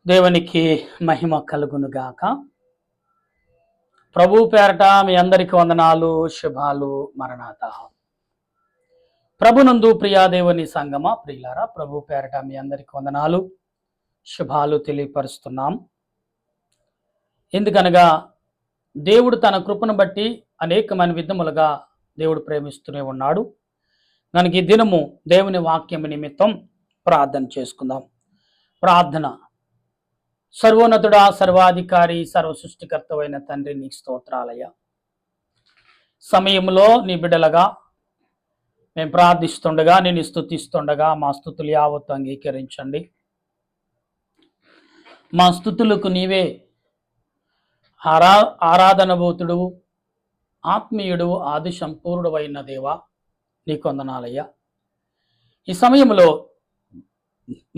దేవునికి మహిమ కలుగునుగాక. ప్రభు పేరట మీ అందరికి వందనాలు, శుభాలు, మరణాత. ప్రభునందు ప్రియా దేవుని సంగమ ప్రియులారా, ప్రభు పేరట మీ అందరికి వందనాలు, శుభాలు తెలియపరుస్తున్నాం. ఎందుకనగా దేవుడు తన కృపను బట్టి అనేకమైన విధములుగా దేవుడు ప్రేమిస్తూనే ఉన్నాడు. కనుక ఈ దినము దేవుని వాక్యం నిమిత్తం ప్రార్థన చేసుకుందాం. ప్రార్థన. సర్వోన్నతుడా, సర్వాధికారి, సర్వ సృష్టికర్తవైన తండ్రి, నీ స్తోత్రాలయ్యా. సమయంలో నీ బిడ్డలుగా మేము ప్రార్థిస్తుండగా, నేను స్తుతిస్తుండగా మా స్తుతులు యావత్తు అంగీకరించండి. మా స్తుతులకు నీవే ఆరాధనభూతుడు, ఆత్మీయుడు, ఆది సంపూర్ణుడు అయిన దేవా, నీకు వందనాలయ్యా. ఈ సమయంలో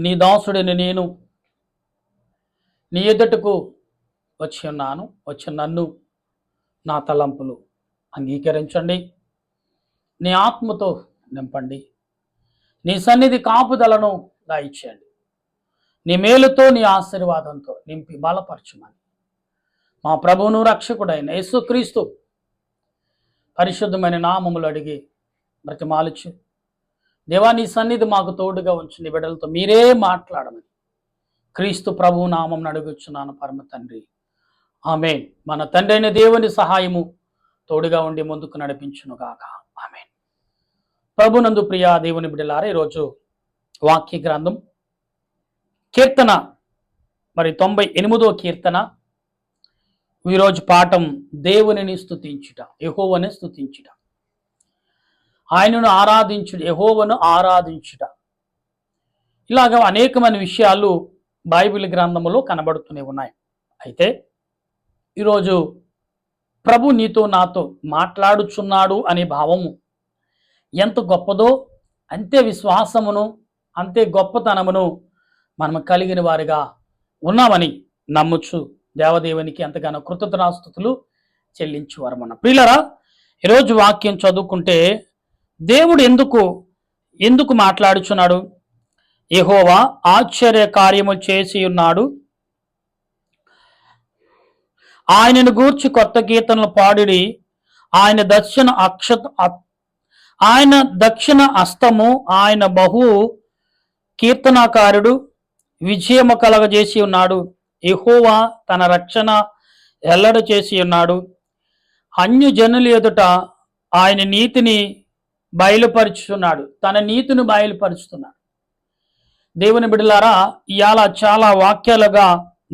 నీ దాసుడిని నేను నీ ఎదుటకు వచ్చి ఉన్నాను. వచ్చి నన్ను, నా తలంపులు అంగీకరించండి. నీ ఆత్మతో నింపండి. నీ సన్నిధి కాపుదలను దాయిచేయండి. నీ మేలుతో, నీ ఆశీర్వాదంతో నింపి బలపరచుమని మా ప్రభువును రక్షకుడైన యేసుక్రీస్తు పరిశుద్ధమైన నామములు అడిగి బ్రతిమాలుచు. దేవా, నీ సన్నిధి మాకు తోడుగా ఉంచు. నీ బిడ్డలతో మీరే మాట్లాడమని క్రీస్తు ప్రభు నామం అడుగుచున్నాను పరమ తండ్రి, ఆమేన్. మన తండ్రి అయిన దేవుని సహాయము తోడుగా ఉండి ముందుకు నడిపించునుగాక, ఆమేన్. ప్రభునందు ప్రియా దేవుని బిడ్డలారా, ఈరోజు వాక్య గ్రంథం కీర్తన 98వ కీర్తన. ఈరోజు పాఠం దేవునిని స్తుతించుట, యెహోవాను స్తుతించుట, ఆయనను ఆరాధించుట, యెహోవాను ఆరాధించుట. ఇలాగ అనేకమైన విషయాలు బైబిల్ గ్రంథములో కనబడుతూనే ఉన్నాయి. అయితే ఈరోజు ప్రభు నీతో నాతో మాట్లాడుచున్నాడు అనే భావము ఎంత గొప్పదో, అంతే విశ్వాసమును, అంతే గొప్పతనమును మనం కలిగిన వారిగా ఉన్నామని నమ్ముచు దేవదేవునికి ఎంతగానో కృతజ్ఞతాస్తుతులు చెల్లించువారమన్న ప్రియులరా, ఈరోజు వాక్యం చదువుకుంటే దేవుడు ఎందుకు మాట్లాడుచున్నాడు? యెహోవా ఆశ్చర్య కార్యము చేసి ఉన్నాడు, ఆయనను గూర్చి కొత్త కీర్తనలు పాడుడి. ఆయన దక్షిణ హస్తము, ఆయన బహు కీర్తనాకారుడు, విజయము కలగజేసి ఉన్నాడు. యెహోవా తన రక్షణ ఎల్లడ చేసి ఉన్నాడు. అన్యజనుల ఎదుట ఆయన నీతిని బయలుపరుచుతున్నాడు, తన నీతిని బయలుపరుచుతున్నాడు. దేవుని బిడ్డలారా, ఇవాళ చాలా వాక్యాలుగా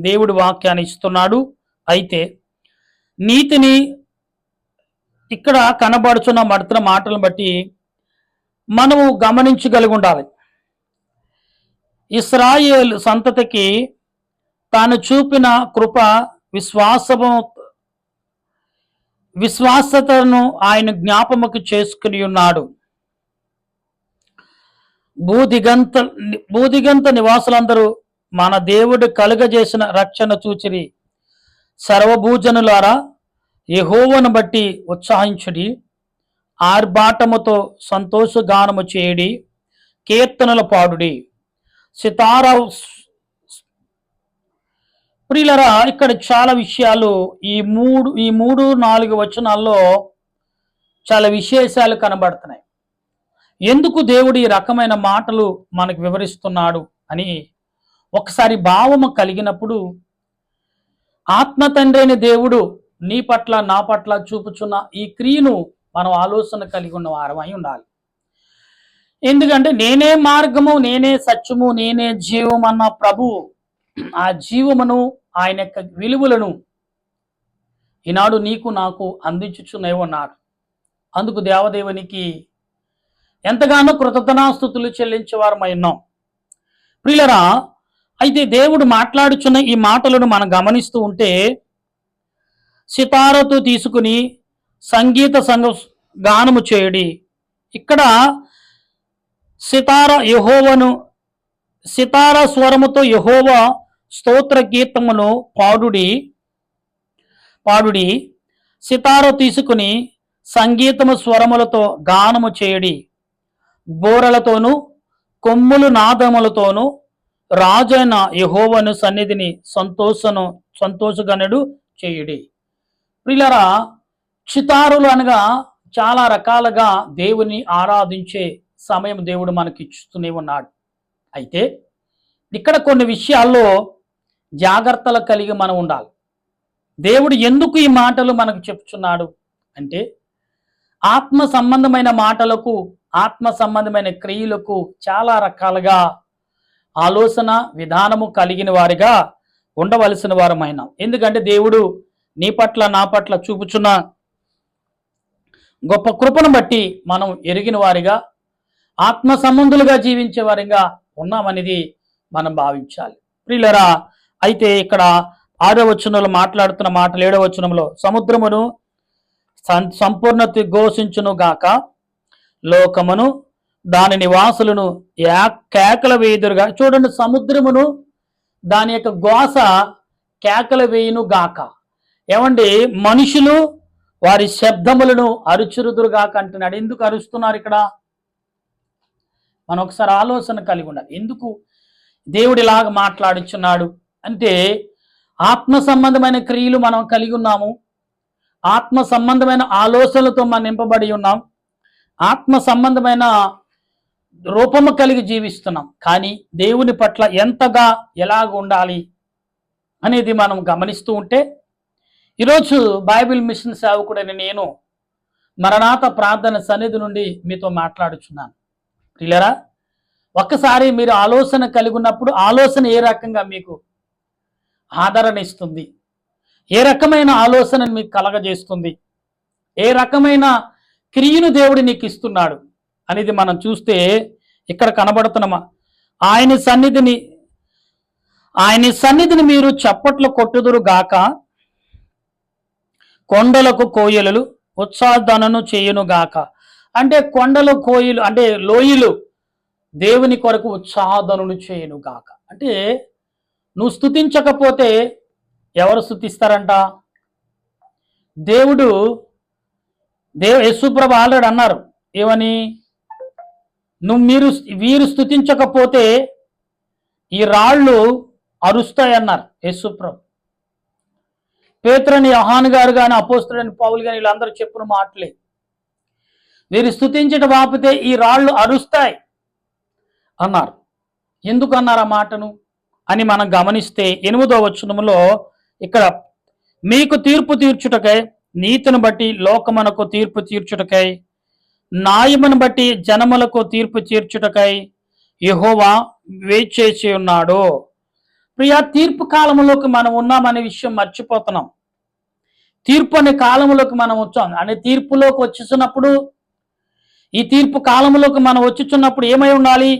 దేవుడి వాక్యాన్ని ఇస్తున్నాడు. అయితే నీతిని ఇక్కడ కనబడుచున్న మడుతున్న మాటలను బట్టి మనము గమనించగలిగి ఉండాలి. ఇశ్రాయేలు సంతతికి తాను చూపిన కృప, విశ్వాసతను ఆయన జ్ఞాపముకు చేసుకుని ఉన్నాడు. భూదిగంత నివాసులందరూ మన దేవుడు కలుగజేసిన రక్షణ చూచిరి. సర్వభూజనులారా, యెహోవాను బట్టి ఉత్సాహించుడి, ఆర్భాటముతో సంతోషగానము చేయుడి, కీర్తనలు పాడుడి. సితారా. ప్రియులరా, ఇక్కడ చాలా విషయాలు ఈ మూడు 4 వచనాల్లో చాలా విశేషాలు కనబడుతున్నాయి. ఎందుకు దేవుడు ఈ రకమైన మాటలు మనకు వివరిస్తున్నాడు అని ఒకసారి భావము కలిగినప్పుడు, ఆత్మ తండ్రి అయిన దేవుడు నీ పట్ల, నా పట్ల చూపుచున్న ఈ క్రియను మనం ఆలోచన కలిగి ఉన్న వారమై ఉండాలి. ఎందుకంటే నేనే మార్గము, నేనే సత్యము, నేనే జీవం అన్న ప్రభు ఆ జీవమును, ఆయన యొక్క విలువలను ఈనాడు నీకు నాకు అందించుచునే ఉన్నాడు. అందుకు దేవదేవునికి ఎంతగానో కృతజ్ఞతాస్తుతులు చెల్లించేవారమై ఉన్నాం. ప్రియులరా, అయితే దేవుడు మాట్లాడుచున్న ఈ మాటలను మనం గమనిస్తూ ఉంటే, సితారతో తీసుకుని సంగీత గానము చేయడి. ఇక్కడ సితార స్వరముతో యెహోవా స్తోత్ర గీతమును పాడుడి. సితార తీసుకుని సంగీతము స్వరములతో గానము చేయడి. బోరలతోనూ, కొమ్ములు నాదములతోనూ, రాజైన యెహోవాను సన్నిధిని సంతోషగనుడు చేయుడి. ప్రియులారా, చితారులు అనగా చాలా రకాలుగా దేవుని ఆరాధించే సమయం దేవుడు మనకి ఇస్తూనే ఉన్నాడు. అయితే ఇక్కడ కొన్ని విషయాల్లో జాగ్రత్తలు కలిగి మనం ఉండాలి. దేవుడు ఎందుకు ఈ మాటలు మనకు చెప్తున్నాడు అంటే, ఆత్మ సంబంధమైన మాటలకు, ఆత్మ సంబంధమైన క్రియలకు చాలా రకాలుగా ఆలోచన విధానము కలిగిన వారిగా ఉండవలసిన వారమైన. ఎందుకంటే దేవుడు నీ పట్ల నా పట్ల చూపుచున్న గొప్ప కృపను బట్టి మనం ఎరిగిన వారిగా, ఆత్మ సంబంధులుగా జీవించే వారిగా ఉన్నామనేది మనం భావించాలి. ప్రియులరా, అయితే ఇక్కడ 6వ వచనంలో మాట్లాడుతున్న మాటలు 7వ వచనంలో, సముద్రమును సంపూర్ణత ఘోషించును గాక, లోకమును దాని నివాసులను కేకల వేయుదురుగా. చూడండి, సముద్రమును దాని యొక్క ఘోష కేకల వేయును గాక. ఏమండి, మనుషులు వారి శబ్దములను అరుచురుదురుగాక అంటున్నాడు. ఎందుకు అరుస్తున్నారు ఇక్కడ? మనం ఒకసారి ఆలోచన కలిగి ఉండాలి. ఎందుకు దేవుడు ఇలాగ మాట్లాడుచున్నాడు అంటే, ఆత్మ సంబంధమైన క్రియలు మనం కలిగి ఉన్నాము, ఆత్మ సంబంధమైన ఆలోచనలతో మనం నింపబడి ఉన్నాం, ఆత్మ సంబంధమైన రూపము కలిగి జీవిస్తున్నాం. కానీ దేవుని పట్ల ఎంతగా ఎలాగ ఉండాలి అనేది మనం గమనిస్తూ ఉంటే, ఈరోజు బైబిల్ మిషన్ సేవకుడైన నేను మరణాత ప్రార్థన సన్నిధి నుండి మీతో మాట్లాడుచున్నాను. ప్రియులారా, ఒక్కసారి మీరు ఆలోచన కలిగి ఉన్నప్పుడు ఆలోచన ఏ రకంగా మీకు ఆదరణ ఇస్తుంది, ఏ రకమైన ఆలోచనను మీకు కలగజేస్తుంది, ఏ రకమైన క్రియను దేవుడు నీకు ఇస్తున్నాడు అనేది మనం చూస్తే ఇక్కడ కనబడుతున్నమా, ఆయన సన్నిధిని మీరు చప్పట్లు కొట్టుదురు గాక, కొండలకు కోయలు ఉత్సాహధనను చేయును గాక. అంటే కొండలు కోయిలు అంటే లోయలు దేవుని కొరకు ఉత్సాహధనును చేయును గాక. అంటే నువ్వు స్తుతించకపోతే ఎవరు స్తుతిస్తారంట? యేసుప్రభు ఆల్రెడీ అన్నారు, ఏమని? వీరు స్తుతించకపోతే ఈ రాళ్ళు అరుస్తాయన్నారు యేసుప్రభు. పేతురని, యోహాను గారు కానీ, అపోస్తలుడైన పౌలు కానీ వీళ్ళందరూ చెప్పిన మాటలే. వీరు స్తుతించడం ఆపితే ఈ రాళ్ళు అరుస్తాయి అన్నారు. ఎందుకు అన్నారు ఆ మాటను అని మనం గమనిస్తే 8వ వచనంలో ఇక్కడ, మీకు తీర్పు తీర్చుటకై, నీతిని బట్టి లోకమునకు తీర్పు తీర్చుటకై, న్యాయమును బట్టి జనములకు తీర్పు తీర్చుటకై యెహోవా వేచేసి ఉన్నాడు. ప్రియా, తీర్పు కాలంలోకి మనం ఉన్నామనే విషయం మర్చిపోతున్నాం. తీర్పు అనే కాలంలోకి మనం వచ్చాం. అనే తీర్పులోకి వచ్చేసినప్పుడు, ఈ తీర్పు కాలంలోకి మనం వచ్చుచున్నప్పుడు ఏమై ఉండాలి?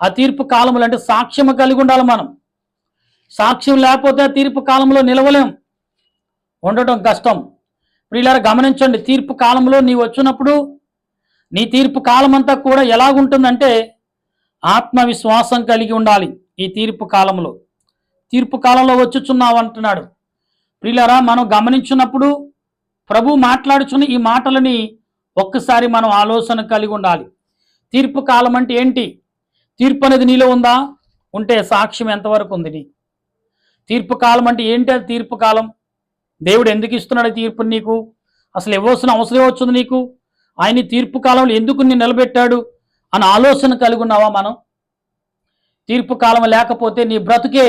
ఆ తీర్పు కాలంలో అంటే సాక్ష్యం కలిగి ఉండాలి. మనం సాక్ష్యం లేకపోతే తీర్పు కాలంలో నిలవలేం, ఉండటం కష్టం. ప్రియులారా, గమనించండి, తీర్పు కాలంలో నీవు వచ్చినప్పుడు నీ తీర్పు కాలం అంతా కూడా ఎలాగుంటుందంటే ఆత్మవిశ్వాసం కలిగి ఉండాలి. ఈ తీర్పు కాలంలో వచ్చుచున్నావు అంటున్నాడు. ప్రియులారా, మనం గమనించినప్పుడు ప్రభు మాట్లాడుచున్న ఈ మాటలని ఒక్కసారి మనం ఆలోచన కలిగి ఉండాలి. తీర్పు కాలం అంటే ఏంటి? తీర్పు అనేది నీలో ఉందా? ఉంటే సాక్ష్యం ఎంతవరకు ఉంది నీ? తీర్పు కాలం అంటే ఏంటి? అది తీర్పు కాలం. దేవుడు ఎందుకు ఇస్తున్నాడు తీర్పుని నీకు? అసలు ఇవ్వాల్సిన అవసరం వచ్చింది నీకు? ఆయన తీర్పు కాలంలో ఎందుకు నీ నిలబెట్టాడు అని ఆలోచన కలిగి ఉన్నావా మనం? తీర్పు కాలం లేకపోతే నీ బ్రతుకే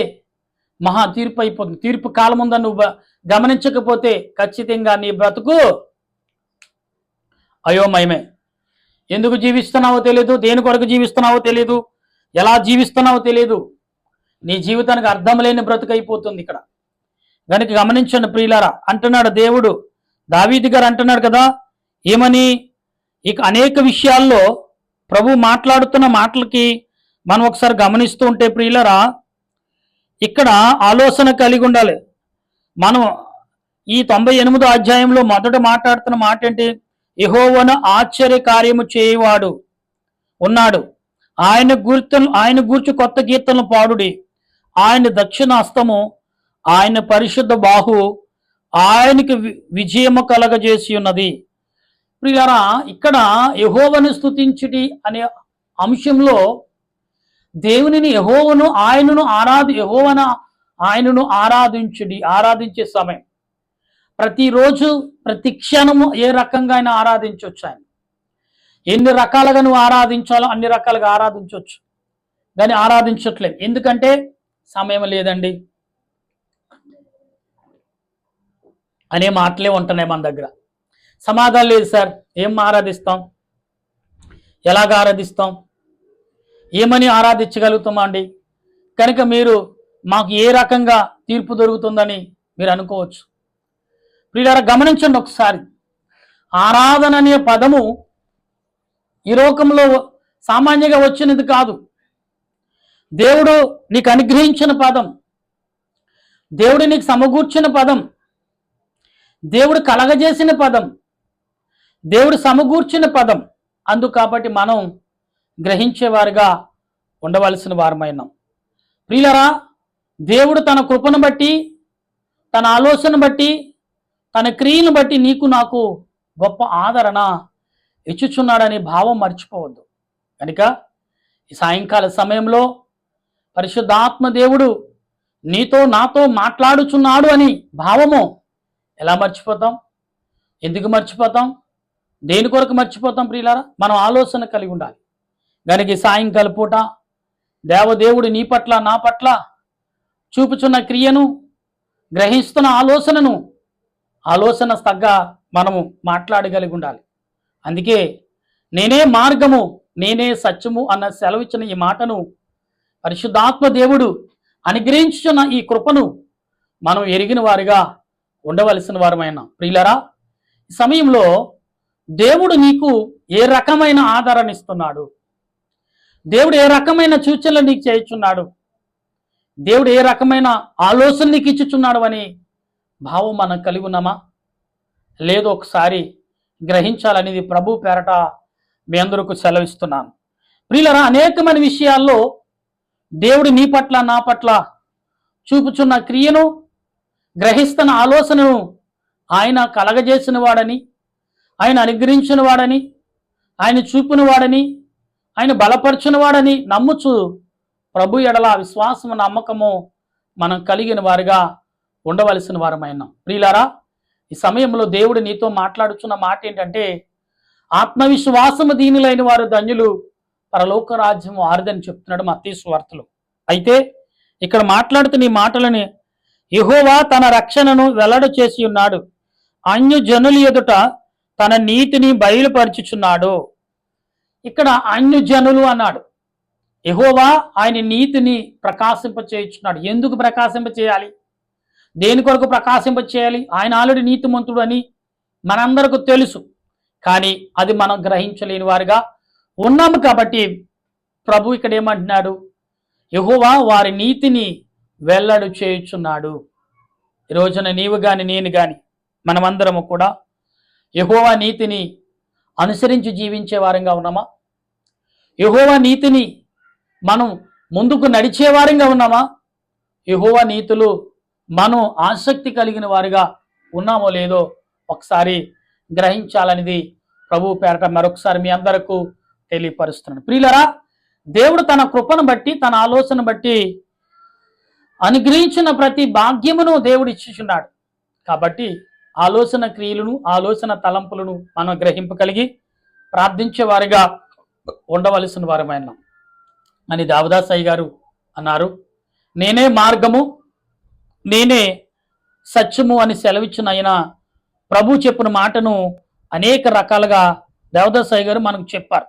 మహా తీర్పు అయిపోతుంది. తీర్పు కాలం ఉందని నువ్వు గమనించకపోతే ఖచ్చితంగా నీ బ్రతుకు అయోమయమే. ఎందుకు జీవిస్తున్నావో తెలియదు, దేని కొరకు జీవిస్తున్నావో తెలియదు, ఎలా జీవిస్తున్నావో తెలియదు. నీ జీవితానికి అర్థం లేని బ్రతుకు అయిపోతుంది ఇక్కడ. కనుక గమనించండి ప్రియులారా, అంటున్నాడు దేవుడు. దావీదు గారు అంటున్నాడు కదా, ఏమని? ఇక అనేక విషయాల్లో ప్రభు మాట్లాడుతున్న మాటలకి మనం ఒకసారి గమనిస్తూ ఉంటే ప్రియులారా, ఇక్కడ ఆలోచన కలిగి ఉండాలి. మనం ఈ 98వ అధ్యాయంలో మొదట మాట్లాడుతున్న మాట ఏంటి? యెహోవాను ఆశ్చర్య కార్యము చేయవాడు ఉన్నాడు, ఆయన గూర్చి కొత్త కీర్తనలు పాడుడి, ఆయన దక్షిణ హస్తము, ఆయన పరిశుద్ధ బాహు ఆయనకి విజయము కలగజేసి ఉన్నది. ప్రియులారా, ఇక్కడ యెహోవాను స్తుతించుడి అనే అంశంలో దేవునిని ఆయనను ఆరాధించే సమయం. ప్రతిరోజు ప్రతి క్షణము ఏ రకంగా అయినా ఆరాధించవచ్చు. ఆయన ఎన్ని రకాలుగా నువ్వు ఆరాధించాలో అన్ని రకాలుగా ఆరాధించవచ్చు, కానీ ఆరాధించట్లేదు. ఎందుకంటే సమయం లేదండి అనే మాటలే ఉంటున్నాయి మన దగ్గర. సమాధానం లేదు సార్, ఏం ఆరాధిస్తాం, ఎలాగ ఆరాధిస్తాం, ఏమని ఆరాధించగలుగుతామా అండి? కనుక మీరు మాకు ఏ రకంగా తీర్పు దొరుకుతుందని మీరు అనుకోవచ్చు. ప్రియులారా, గమనించండి ఒకసారి. ఆరాధన అనే పదము ఈ లోకంలో సామాన్యంగా వచ్చినది కాదు. దేవుడు నీకు అనుగ్రహించిన పదం, దేవుడు నీకు సమకూర్చిన పదం, దేవుడు కలగజేసిన పదం, దేవుడు సమకూర్చిన పదం. అందుకు కాబట్టి మనం గ్రహించేవారుగా ఉండవలసిన వారమైనాం. ప్రియులరా, దేవుడు తన కృపను బట్టి, తన ఆలోచన బట్టి, తన క్రియను బట్టి నీకు నాకు గొప్ప ఆదరణ ఇచ్చుచున్నాడనే భావం మర్చిపోవద్దు. కనుక ఈ సాయంకాల సమయంలో పరిశుద్ధాత్మ దేవుడు నీతో నాతో మాట్లాడుచున్నాడు అని భావము ఎలా మర్చిపోతాం? ఎందుకు మర్చిపోతాం? దేని కొరకు మర్చిపోతాం? ప్రియులారా, మనం ఆలోచన కలిగి ఉండాలి. కనుక ఈ సాయంకాల పూట దేవదేవుడు నీ పట్ల నా పట్ల చూపుచున్న క్రియను, గ్రహిస్తున్న ఆలోచన తగ్గ మనము మాట్లాడగలిగి ఉండాలి. అందుకే నేనే మార్గము, నేనే సత్యము అన్న సెలవిచ్చిన ఈ మాటను పరిశుద్ధాత్మ దేవుడు అనుగ్రహించుచున్న ఈ కృపను మనం ఎరిగిన వారిగా ఉండవలసిన వారమైన. ప్రియులరా, ఈ సమయంలో దేవుడు నీకు ఏ రకమైన ఆదరణ ఇస్తున్నాడు, దేవుడు ఏ రకమైన సూచనలు నీకు చేయుచున్నాడు, దేవుడు ఏ రకమైన ఆలోచన నీకు ఇచ్చుచున్నాడు అని భావం మనం కలిగి ఉన్నామా లేదో ఒకసారి గ్రహించాలనేది ప్రభు పేరట మీ అందరికీ సెలవిస్తున్నాను. ప్రియులరా, అనేకమైన విషయాల్లో దేవుడు నీ పట్ల నా పట్ల చూపుచున్న క్రియను, గ్రహిస్తున్న ఆలోచనను ఆయన కలగజేసిన వాడని, ఆయన అనుగ్రహించిన వాడని, ఆయన చూపిన వాడని, ఆయన బలపరిచిన వాడని నమ్ముచు ప్రభు ఎడల విశ్వాసము నమ్మకము మనం కలిగిన వారిగా ఉండవలసిన వారమైన. ప్రియులారా, ఈ సమయంలో దేవుడు నీతో మాట్లాడుచున్న మాట ఏంటంటే, ఆత్మవిశ్వాసము దీనులైన వారు ధన్యులు, పరలోక రాజ్యము ఆరుదని చెప్తున్నాడు మత్తయి సువార్తలో. అయితే ఇక్కడ మాట్లాడుతున్న ఈ మాటలని యెహోవా తన రక్షణను వెల్లడి చేసి ఉన్నాడు, అన్యజనుల ఎదుట తన నీతిని బయలుపరచుచున్నాడు. ఇక్కడ అన్యజనులు అన్నాడు. యెహోవా ఆయన నీతిని ప్రకాశింపచేయుచున్నాడు. ఎందుకు ప్రకాశింపచేయాలి? దేని కొరకు ప్రకాశింపచేయాలి? ఆయన ఆల్రెడీ నీతిమంతుడు అని మనందరికీ తెలుసు. కానీ అది మనం గ్రహించలేని వారిగా ఉన్నాము. కాబట్టి ప్రభు ఇక్కడ ఏమంటున్నాడు? యెహోవా వారి నీతిని వెల్లడి చేయుచున్నాడు. ఈ రోజున నీవు గాని నేను గాని మనమందరము కూడా యెహోవా నీతిని అనుసరించి జీవించే వారంగా ఉన్నామా? యెహోవా నీతిని మనం ముందుకు నడిచే వారంగా ఉన్నామా? యెహోవా నీతులు మనం ఆసక్తి కలిగిన వారిగా ఉన్నామో లేదో ఒకసారి గ్రహించాలనేది ప్రభు పేరట మరొకసారి మీ అందరకు తెలియపరుస్తున్నాను. ప్రియులరా, దేవుడు తన కృపను బట్టి, తన ఆలోచన బట్టి అనుగ్రహించిన ప్రతి భాగ్యమును దేవుడు ఇచ్చుచున్నాడు. కాబట్టి ఆలోచన క్రియలను, ఆలోచన తలంపులను మనం గ్రహింపగలిగి ప్రార్థించే వారిగా ఉండవలసిన వారమైన అని దేవదాసయ్య గారు అన్నారు. నేనే మార్గము, నేనే సత్యము అని సెలవిచ్చిన ఆయన ప్రభు చెప్పిన మాటను అనేక రకాలుగా దేవదాసయ్య గారు మనకు చెప్పారు.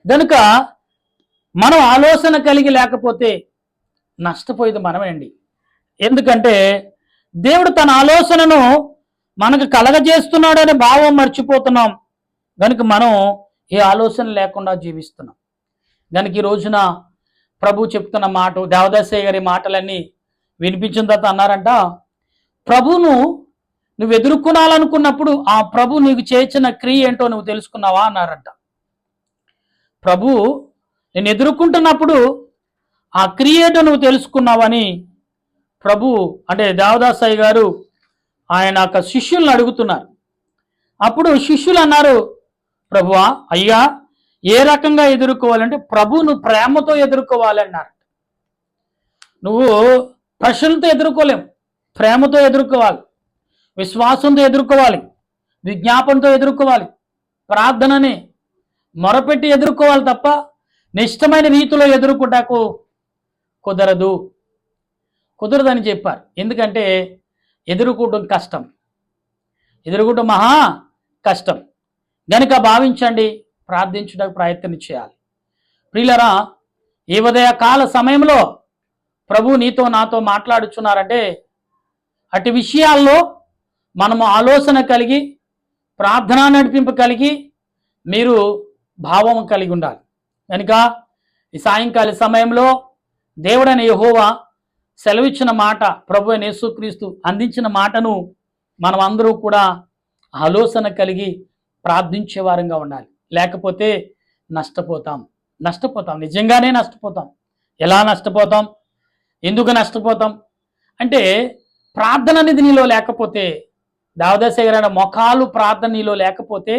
కనుక మనం ఆలోచన కలిగి లేకపోతే నష్టపోయేది మనమేండి. ఎందుకంటే దేవుడు తన ఆలోచనను మనకు కలగజేస్తున్నాడనే భావం మర్చిపోతున్నాం. కనుక మనం ఏ ఆలోచన లేకుండా జీవిస్తున్నాం. కనుక ఈ రోజున ప్రభు చెప్తున్న మాట, దేవదాసయ్య గారి మాటలన్నీ వినిపించిన తర్వాత అన్నారంట, ప్రభును నువ్వు ఎదుర్కొనాలనుకున్నప్పుడు ఆ ప్రభు నీకు చేసిన క్రియ ఏంటో నువ్వు తెలుసుకున్నావా అన్నారంట. ప్రభు నేను ఎదుర్కొంటున్నప్పుడు ఆ క్రియ ఏంటో నువ్వు తెలుసుకున్నావని ప్రభు అంటే దేవదాసయ్య గారు ఆయన యొక్క శిష్యులను అడుగుతున్నారు. అప్పుడు శిష్యులు అన్నారు, ప్రభువా, అయ్యా, ఏ రకంగా ఎదుర్కోవాలంటే ప్రభువును ప్రేమతో ఎదుర్కోవాలన్నారు. నువ్వు ప్రశ్నలతో ఎదుర్కోలేం, ప్రేమతో ఎదుర్కోవాలి, విశ్వాసంతో ఎదుర్కోవాలి, విజ్ఞాపనతో ఎదుర్కోవాలి, ప్రార్థనని మొరపెట్టి ఎదుర్కోవాలి తప్ప నిష్టమైన రీతిలో ఎదుర్కొంటాకు కుదరదని చెప్పారు. ఎందుకంటే ఎదుర్కోవడం కష్టం, ఎదుర్కోవడం మహా కష్టం. గనుక భావించండి, ప్రార్థించడానికి ప్రయత్నం చేయాలి. ప్రియులరా, ఈ ఉదయకాల సమయంలో ప్రభు నీతో నాతో మాట్లాడుచున్నారంటే అటు విషయాల్లో మనము ఆలోచన కలిగి, ప్రార్థనా నడిపింపు కలిగి, మీరు భావం కలిగి ఉండాలి. కనుక ఈ సాయంకాల సమయంలో దేవుడైన యెహోవా సెలవిచ్చిన మాట, ప్రభు అయిన యేసుక్రీస్తు అందించిన మాటను మనం అందరూ కూడా ఆలోచన కలిగి ప్రార్థించే వారంగా ఉండాలి. లేకపోతే నష్టపోతాం, నిజంగానే నష్టపోతాం. ఎలా నష్టపోతాం, ఎందుకు నష్టపోతాం అంటే, ప్రార్థన అనేది నీలో లేకపోతే, దావదశేఖరైన మొఖాలు ప్రార్థన నీలో లేకపోతే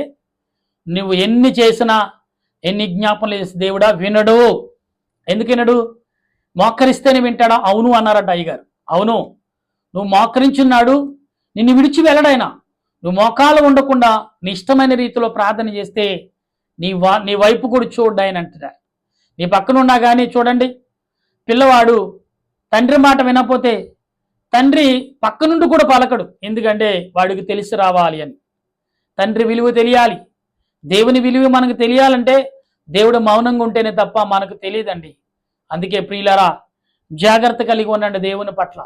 నువ్వు ఎన్ని చేసినా, ఎన్ని జ్ఞాపనలు చేసి దేవుడా వినడు. ఎందుకు వినడు? మోకరిస్తేనే వింటాడా? అవును అన్నారట అయ్యగారు. అవును, నువ్వు మోకరించున్నాడు, నిన్ను విడిచి వెళ్ళడైనా. నువ్వు మోకాలు ఉండకుండా నీ ఇష్టమైన రీతిలో ప్రార్థన చేస్తే నీ వైపు కూడా చూడ్డా అని అంటారు. నీ పక్కనున్నా కానీ చూడండి, పిల్లవాడు తండ్రి మాట వినకపోతే తండ్రి పక్క నుండి కూడా పలకడు. ఎందుకంటే వాడికి తెలిసి రావాలి అని. తండ్రి విలువ తెలియాలి, దేవుని విలువ మనకు తెలియాలంటే దేవుడు మౌనంగా ఉంటేనే తప్ప మనకు తెలియదండి. అందుకే ప్రియులరా, జాగ్రత్త కలిగి ఉండండి దేవుని పట్ల,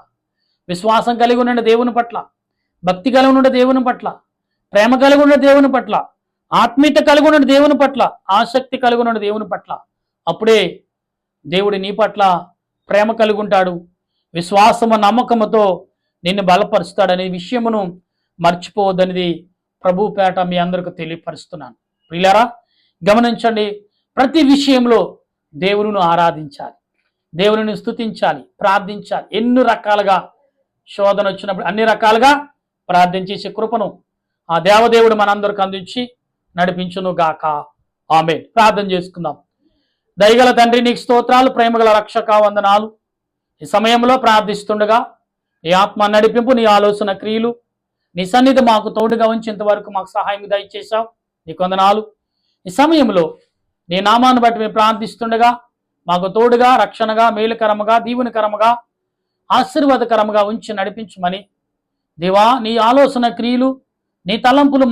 విశ్వాసం కలిగి ఉండండి దేవుని పట్ల, భక్తి కలిగి ఉండే దేవుని పట్ల, ప్రేమ కలిగి ఉండే దేవుని పట్ల, ఆత్మీయత కలిగి ఉండే దేవుని పట్ల, ఆసక్తి కలిగి ఉండే దేవుని పట్ల. అప్పుడే దేవుడు నీ పట్ల ప్రేమ కలిగి ఉంటాడు, విశ్వాసము నమ్మకముతో నిన్ను బలపరుస్తాడనే విషయమును మర్చిపోవద్దనేది ప్రభు పేట మీ అందరికీ తెలియపరుస్తున్నాను. ప్రియులారా, గమనించండి, ప్రతి విషయంలో దేవుని ఆరాధించాలి, దేవుని స్తుతించాలి, ప్రార్థించాలి. ఎన్ని రకాలుగా శోధన వచ్చినప్పుడు అన్ని రకాలుగా ప్రార్థించేసే కృపను ఆ దేవదేవుడు మనందరికి అందించి నడిపించును గాక. ఆమేన్. ప్రార్థన చేసుకుందాం. దయగల తండ్రి, నీకు స్తోత్రాలు, ప్రేమగల రక్షక, వందనాలు. ఈ సమయంలో ప్రార్థిస్తుండగా నీ ఆత్మ నడిపింపు, నీ ఆలోచన క్రియలు, నీ సన్నిధి మాకు తోడుగా ఉంచి ఇంతవరకు మాకు సహాయం దయచేశావు, నీకు వందనాలు. ఈ సమయంలో నీ నామాన్ని బట్టి మేము ప్రార్థిస్తుండగా మాకు తోడుగా, రక్షణగా, మేలుకరముగా, దీవెనకరముగా, ఆశీర్వాదకరముగా ఉంచి నడిపించమని దేవా, నీ ఆలోచన క్రియలు, నీ తలంపులు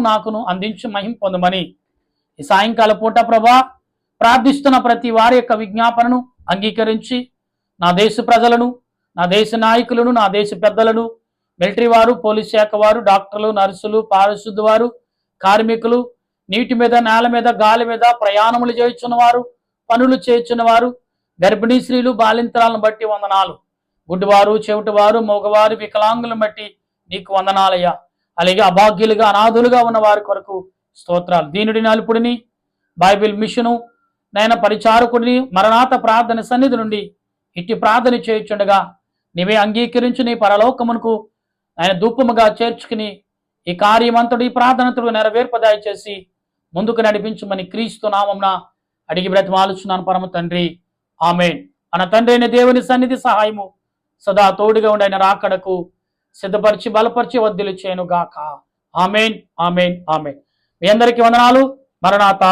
నాకును అందించి మహిమ పొందమని ఈ సాయంకాల పూట ప్రభా ప్రార్థిస్తున్న ప్రతి వారి యొక్క విజ్ఞాపనను అంగీకరించి నా దేశ ప్రజలను, నా దేశ నాయకులను, నా దేశ పెద్దలను, మిలిటరీ వారు, పోలీస్ శాఖ వారు, డాక్టర్లు, నర్సులు, పారిశుద్ధ వారు, కార్మికులు, నీటి మీద, నేల మీద, గాలి మీద ప్రయాణములు చేయుచున్న వారు, పనులు చేయుచున్న వారు, గర్భిణీ స్త్రీలు, బాలింతరాలను బట్టి వందనాలు. గుడ్డివారు, చెవిటివారు, మగవారు, వికలాంగులను బట్టి నీకు వందనాలయ్యా. అలాగే అభాగ్యులుగా, అనాథులుగా ఉన్న వారి కొరకు స్తోత్రాలు. దీనుడిని, అల్పుడిని, బైబిల్ మిషను నైనా పరిచారకుడిని మరణాత ప్రార్థన సన్నిధి నుండి ఇట్టి ప్రార్థన చేయుచుండగా నీవే అంగీకరించి నీ పరలోకమునకు ఆయన ధూపముగా చేర్చుకుని ఈ కార్యమంతుడు, ఈ ప్రార్థనతుడు నెరవేర్పదాయి చేసి ముందుకు నడిపించమని క్రీస్తు నామమున అడిగి బ్రతిమాలుచున్నాను పరమ తండ్రి. ఆమేన్. మన తండ్రి అయిన దేవుని సన్నిధి సహాయము సదా తోడుగా ఉండి ఆయన రాకడకు సిద్ధపరిచి బలపరిచి వర్ధిల్లు చేయను గాక. ఆమేన్, ఆమేన్, ఆమేన్. మీ అందరికీ వందనాలు. మరణాత.